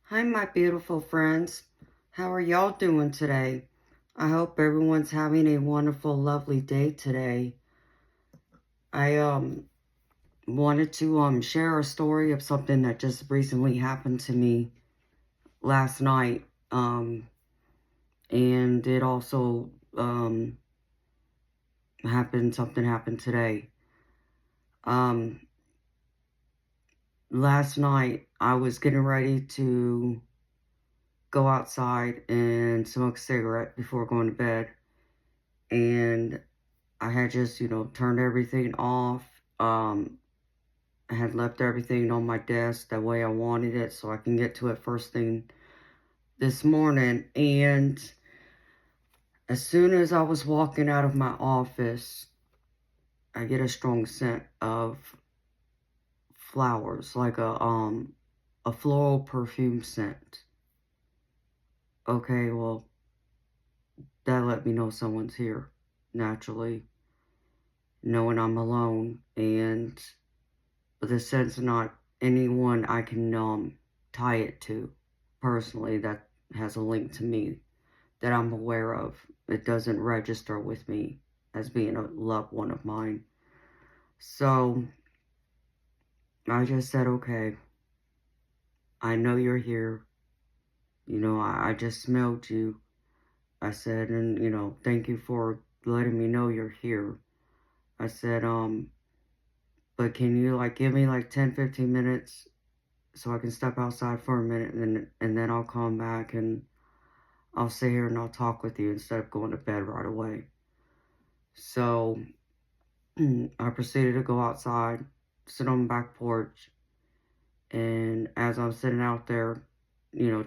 Hi, my beautiful friends. How are y'all doing today? I hope everyone's having a wonderful, lovely day today. I wanted to share a story of something that just recently happened to me last night. And it also something happened today. Um Last night I was getting ready to go outside and smoke a cigarette before going to bed. And I had just, turned everything off. I had left everything on my desk the way I wanted it so I can get to it first thing this morning. And as soon as I was walking out of my office, I get a strong scent of flowers, like a floral perfume scent. Okay, well, that let me know someone's here, naturally, knowing I'm alone. And but the scent's not anyone I can tie it to personally that has a link to me that I'm aware of. It doesn't register with me as being a loved one of mine. So I just said, okay, I know you're here. I just smelled you. I said, and thank you for letting me know you're here. I said, but can you give me 10-15 minutes so I can step outside for a minute, and then I'll come back and I'll sit here and I'll talk with you instead of going to bed right away. So I proceeded to go outside, sit on the back porch, and as I'm sitting out there,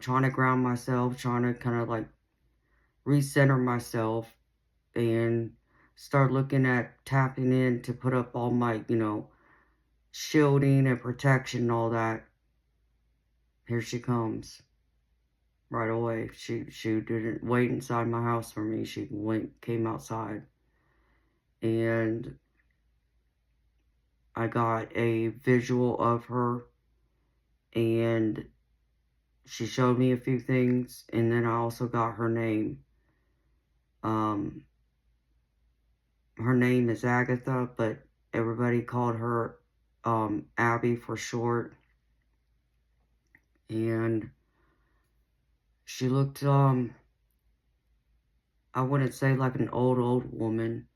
trying to ground myself, trying to kind of recenter myself and start looking at tapping in to put up all my, shielding and protection and all that. Here she comes right away. She didn't wait inside my house for me. She came outside, and I got a visual of her, and she showed me a few things, and then I also got her name. Um, Her name is Agatha, but everybody called her Abby for short, and she looked I wouldn't say like an old woman.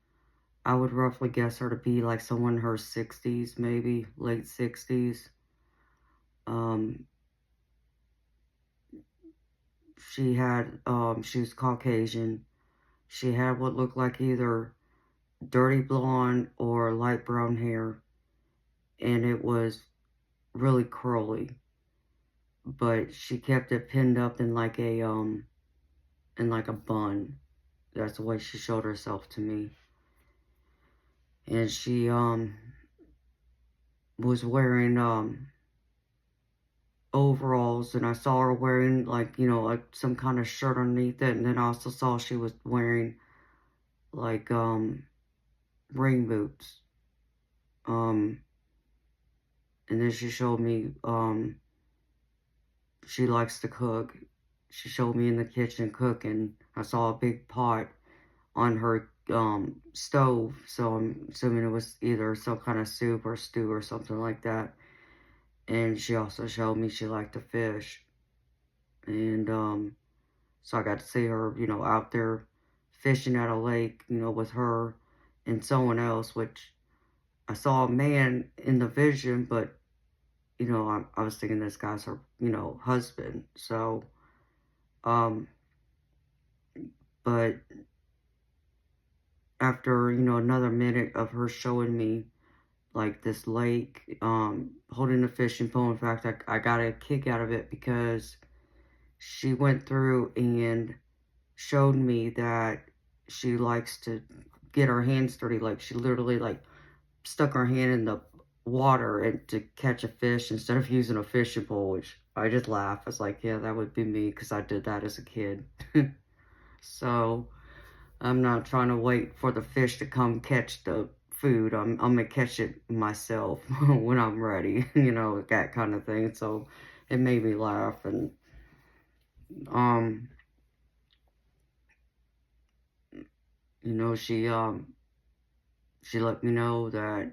I would roughly guess her to be like someone in her 60s, maybe late 60s. Um, she was Caucasian. She had what looked like either dirty blonde or light brown hair, and it was really curly. But she kept it pinned up in like a bun. That's the way she showed herself to me. And she was wearing overalls, and I saw her wearing some kind of shirt underneath it, and then I also saw she was wearing like rain boots. And then she showed me she likes to cook. She showed me in the kitchen cooking. I saw a big pot on her stove, so I'm assuming it was either some kind of soup or stew or something like that. And she also showed me she liked to fish. And so I got to see her, out there fishing at a lake, with her and someone else, which I saw a man in the vision, but, I was thinking this guy's her, husband. So, um, but after, another minute of her showing me, this lake, holding a fishing pole. In fact, I got a kick out of it because she went through and showed me that she likes to get her hands dirty. Like she literally stuck her hand in the water and to catch a fish instead of using a fishing pole, which I just laughed. I was like, yeah, that would be me because I did that as a kid. So I'm not trying to wait for the fish to come catch the food. I'm gonna catch it myself when I'm ready, that kind of thing. So it made me laugh, and um, she let me know that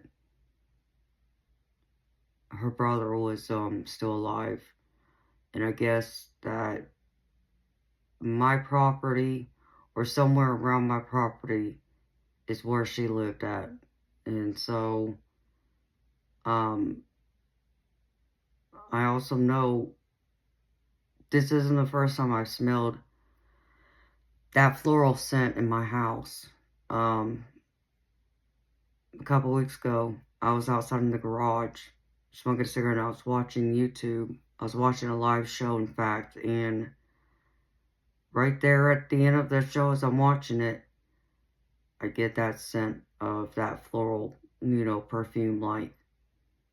her brother was, still alive. And I guess that my property, or somewhere around my property, is where she lived at. And so, um, I also know this isn't the first time I've smelled that floral scent in my house. Um, a couple weeks ago, I was outside in the garage smoking a cigarette and I was watching YouTube. I was watching a live show, in fact, and right there at the end of the show as I'm watching it, I get that scent of that floral, perfume like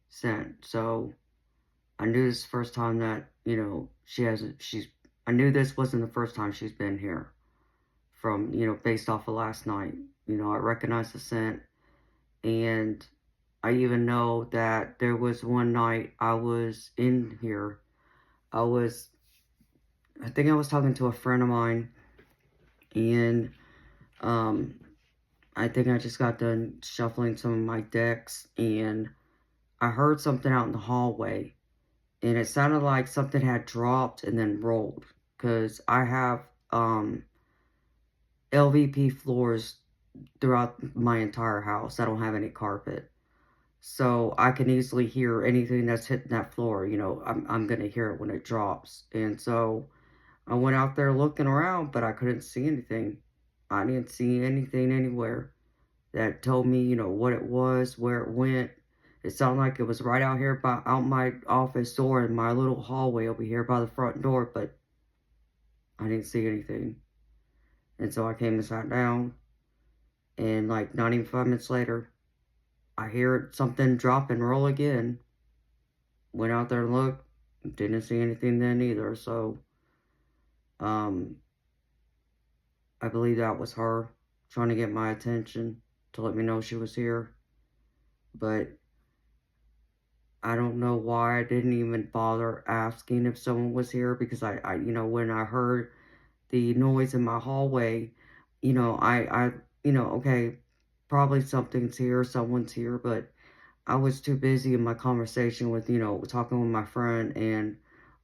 scent. So I knew this first time that, I knew this wasn't the first time she's been here from, based off of last night. I recognized the scent, and I even know that there was one night I was in here. I think I was talking to a friend of mine, and um, I think I just got done shuffling some of my decks, and I heard something out in the hallway, and it sounded like something had dropped and then rolled, because I have LVP floors throughout my entire house. I don't have any carpet. So I can easily hear anything that's hitting that floor. I'm going to hear it when it drops. And so I went out there looking around, but I couldn't see anything. I didn't see anything anywhere that told me, what it was, where it went. It sounded like it was right out here out my office door in my little hallway over here by the front door, but I didn't see anything. And so I came and sat down, and like not even 5 minutes later, I hear something drop and roll again. Went out there and looked, didn't see anything then either. So, um, I believe that was her trying to get my attention to let me know she was here. But I don't know why I didn't even bother asking if someone was here, because when I heard the noise in my hallway, okay, probably something's here, someone's here, but I was too busy in my conversation with, talking with my friend, and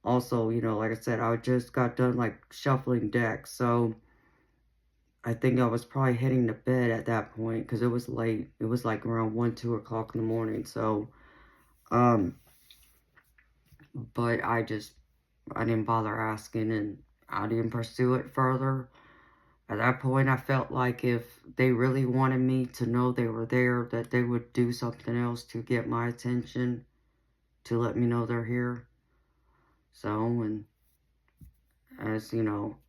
also, like I said, I just got done, like, shuffling decks, so I think I was probably heading to bed at that point, because it was late. It was, like, around 1, 2 o'clock in the morning, so, um, but I didn't bother asking, and I didn't pursue it further. At that point, I felt like if they really wanted me to know they were there, that they would do something else to get my attention, to let me know they're here. So, and as, you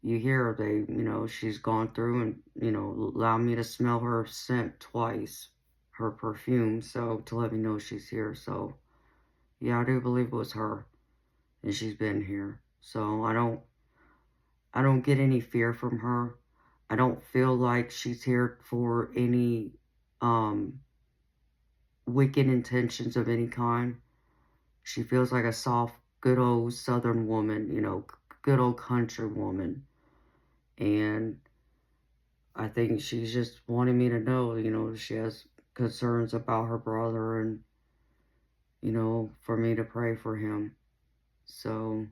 hear, she's gone through and, allowed me to smell her scent twice, her perfume, so, to let me know she's here. So, yeah, I do believe it was her, and she's been here. So, I don't get any fear from her. I don't feel like she's here for any, wicked intentions of any kind. She feels like a soft, good old Southern woman, good old country woman. And I think she's just wanting me to know, she has concerns about her brother, and, for me to pray for him. So,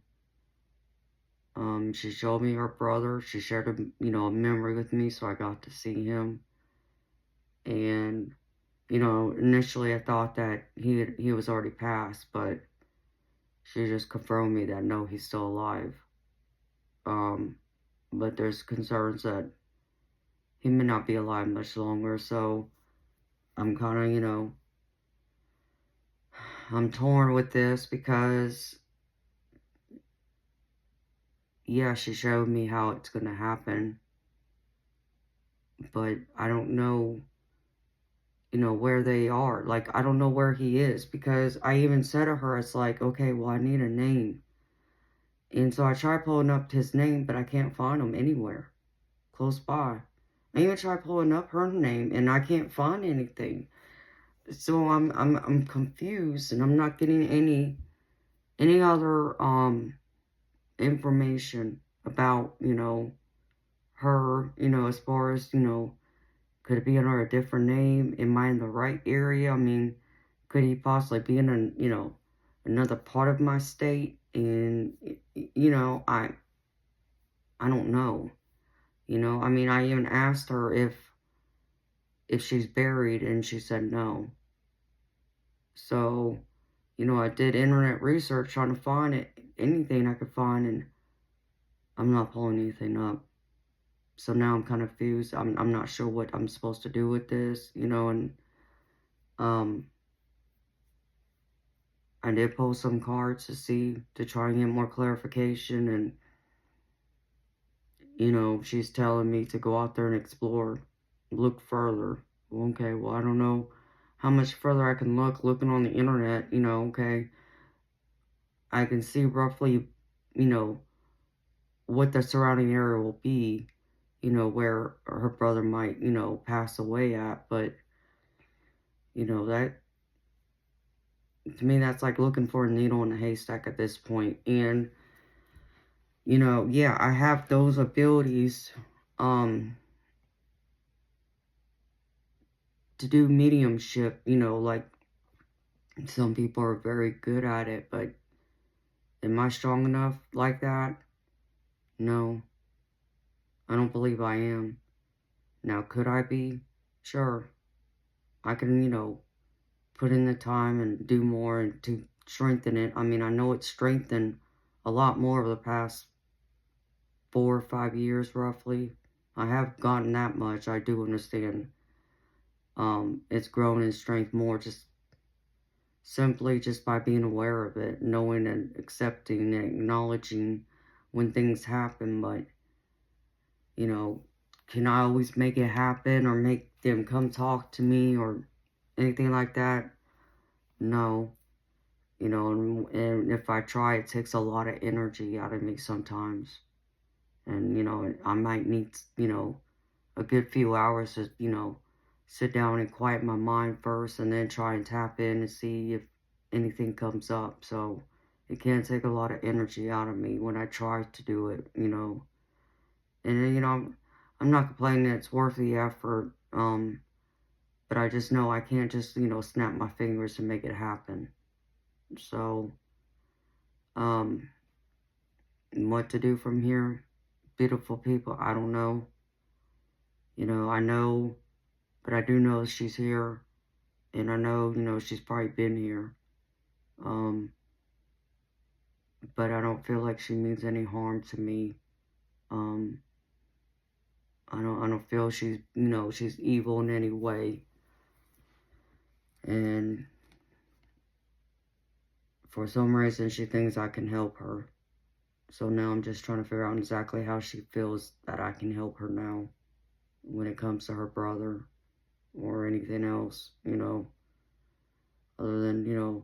she showed me her brother. She shared a memory with me, so I got to see him. And, initially I thought that he was already passed, but she just confirmed me that no, he's still alive. But there's concerns that he may not be alive much longer, so I'm kind of, I'm torn with this, because, yeah, she showed me how it's going to happen, but I don't know, where they are. Like, I don't know where he is, because I even said to her, it's like, okay, well, I need a name. And so I tried pulling up his name, but I can't find him anywhere close by. I even tried pulling up her name, and I can't find anything. So I'm confused, and I'm not getting any other information about, her, as far as, could it be under a different name? Am I in the right area? I mean, could he possibly be in another part of my state? And, I don't know. I mean, I even asked her if she's buried, and she said no. So, I did internet research trying to find anything I could find, and I'm not pulling anything up. So now I'm kind of confused. I'm not sure what I'm supposed to do with this, and um I did pull some cards to try and get more clarification, and she's telling me to go out there and explore, look further. Okay, well, I don't know how much further I can looking on the internet, okay. I can see roughly, you know, what the surrounding area will be, where her brother might, pass away at. But, that, to me, that's like looking for a needle in a haystack at this point. And, yeah, I have those abilities, to do mediumship, like some people are very good at it, but am I strong enough like that? No, I don't believe I am. Now, could I be? Sure. I can, put in the time and do more and to strengthen it. I mean, I know it's strengthened a lot more over the past 4 or 5 years, roughly. I have gotten that much. I do understand. It's grown in strength more just simply just by being aware of it, knowing and accepting and acknowledging when things happen. But, you know, can I always make it happen or make them come talk to me or anything like that? No. And if I try, it takes a lot of energy out of me sometimes. And, I might need, a good few hours to, sit down and quiet my mind first and then try and tap in and see if anything comes up. So it can take a lot of energy out of me when I try to do it. And then, I'm not complaining that it's worth the effort. But I just know I can't just, snap my fingers and make it happen. So, what to do from here? Beautiful people, I don't know. I know, but I do know she's here. And I know, she's probably been here. Um, but I don't feel like she means any harm to me. Um, I don't feel she's evil in any way. And for some reason, she thinks I can help her. So now I'm just trying to figure out exactly how she feels that I can help her now when it comes to her brother or anything else, other than,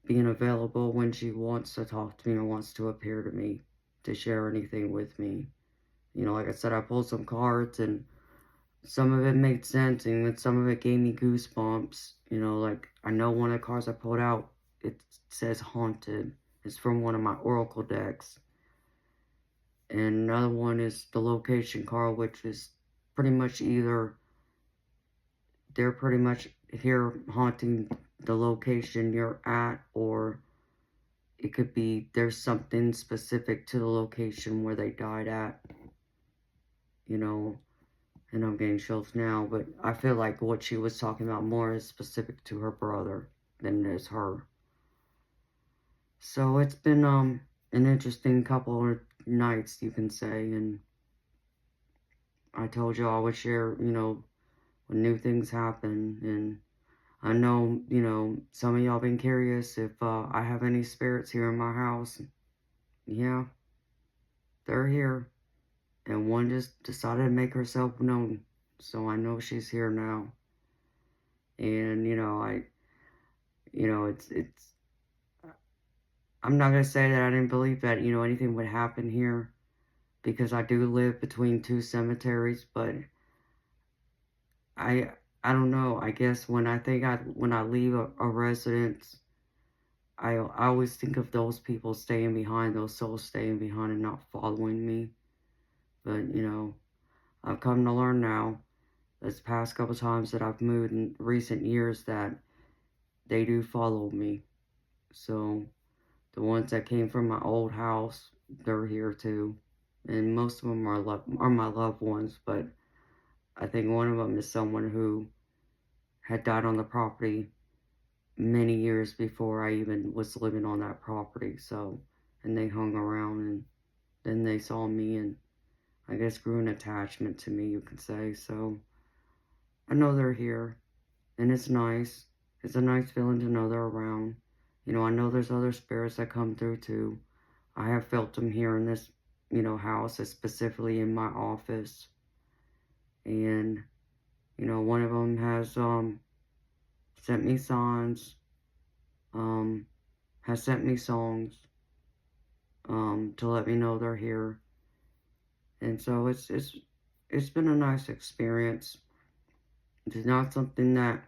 being available when she wants to talk to me or wants to appear to me to share anything with me. Like I said, I pulled some cards and some of it made sense and then some of it gave me goosebumps. Like I know one of the cards I pulled out, it says haunted. It's from one of my oracle decks. And another one is the location card, which is pretty much either they're pretty much here haunting the location you're at, or it could be there's something specific to the location where they died at, and I'm getting chills now, but I feel like what she was talking about more is specific to her brother than it is her. So it's been an interesting couple of nights, you can say, and I told you I would share, when new things happen. And I know, some of y'all been curious if I have any spirits here in my house. Yeah, they're here. And one just decided to make herself known. So I know she's here now. And, it's, I'm not going to say that I didn't believe that, anything would happen here. Because I do live between two cemeteries, but I don't know. I guess when I leave a residence, I always think of those people staying behind, those souls staying behind and not following me. But, I've come to learn now, this past couple times that I've moved in recent years, that they do follow me. So, the ones that came from my old house, they're here too. And most of them are my loved ones, but I think one of them is someone who had died on the property many years before I even was living on that property. So, and they hung around, and then they saw me and I guess grew an attachment to me, you could say. So, I know they're here, and it's nice. It's a nice feeling to know they're around. I know there's other spirits that come through too. I have felt them here in this, house, specifically in my office. And, one of them has sent me signs, um, has sent me songs, to let me know they're here. And so it's been a nice experience. It's not something that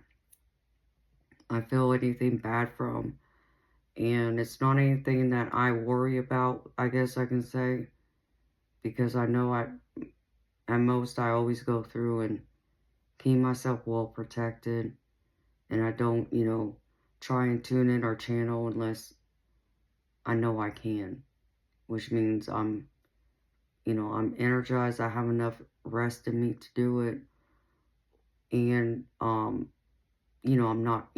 I feel anything bad from. And it's not anything that I worry about, I guess I can say, because I know at most I always go through and keep myself well protected, and I don't, try and tune in or channel unless I know I can, which means I'm energized, I have enough rest in me to do it, and, I'm not,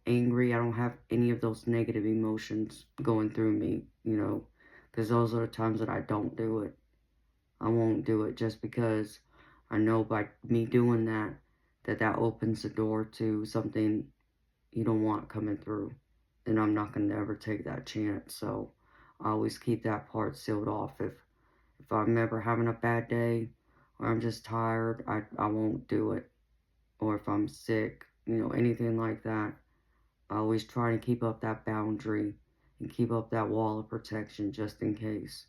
angry, I don't have any of those negative emotions going through me, because those are the times that I don't do it. I won't do it just because I know by me doing that, that opens the door to something you don't want coming through. And I'm not going to ever take that chance. So I always keep that part sealed off. If I'm ever having a bad day or I'm just tired, I won't do it. Or if I'm sick, anything like that, I always try to keep up that boundary and keep up that wall of protection just in case.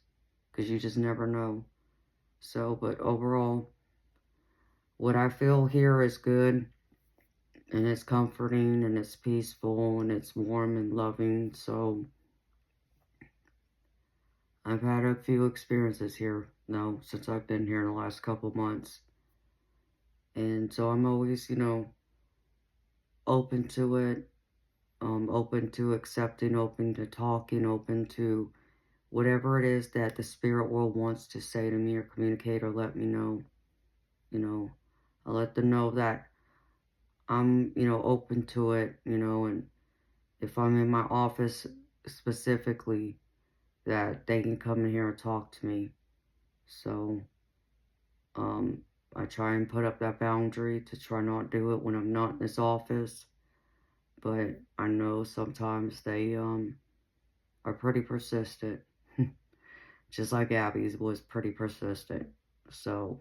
Because you just never know. So, but overall, what I feel here is good, and it's comforting, and it's peaceful, and it's warm and loving. So, I've had a few experiences here, since I've been here in the last couple months. And so I'm always, open to it, open to accepting, open to talking, open to whatever it is that the spirit world wants to say to me or communicate or let me know. You know, I let them know that I'm, open to it, and if I'm in my office specifically, that they can come in here and talk to me. So, um, I try and put up that boundary to try not do it when I'm not in this office. But I know sometimes they, are pretty persistent. Just like Abby's was pretty persistent. So,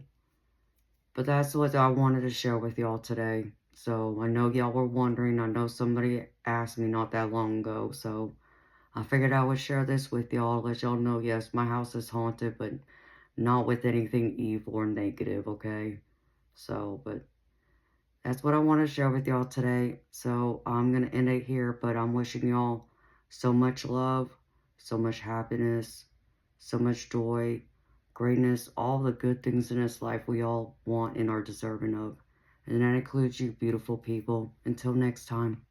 but that's what I wanted to share with y'all today. So, I know y'all were wondering. I know somebody asked me not that long ago. So, I figured I would share this with y'all, let y'all know, yes, my house is haunted, but not with anything evil or negative, okay? So, but that's what I want to share with y'all today. So, I'm going to end it here, but I'm wishing y'all so much love, so much happiness, so much joy, greatness, all the good things in this life we all want and are deserving of. And that includes you, beautiful people. Until next time.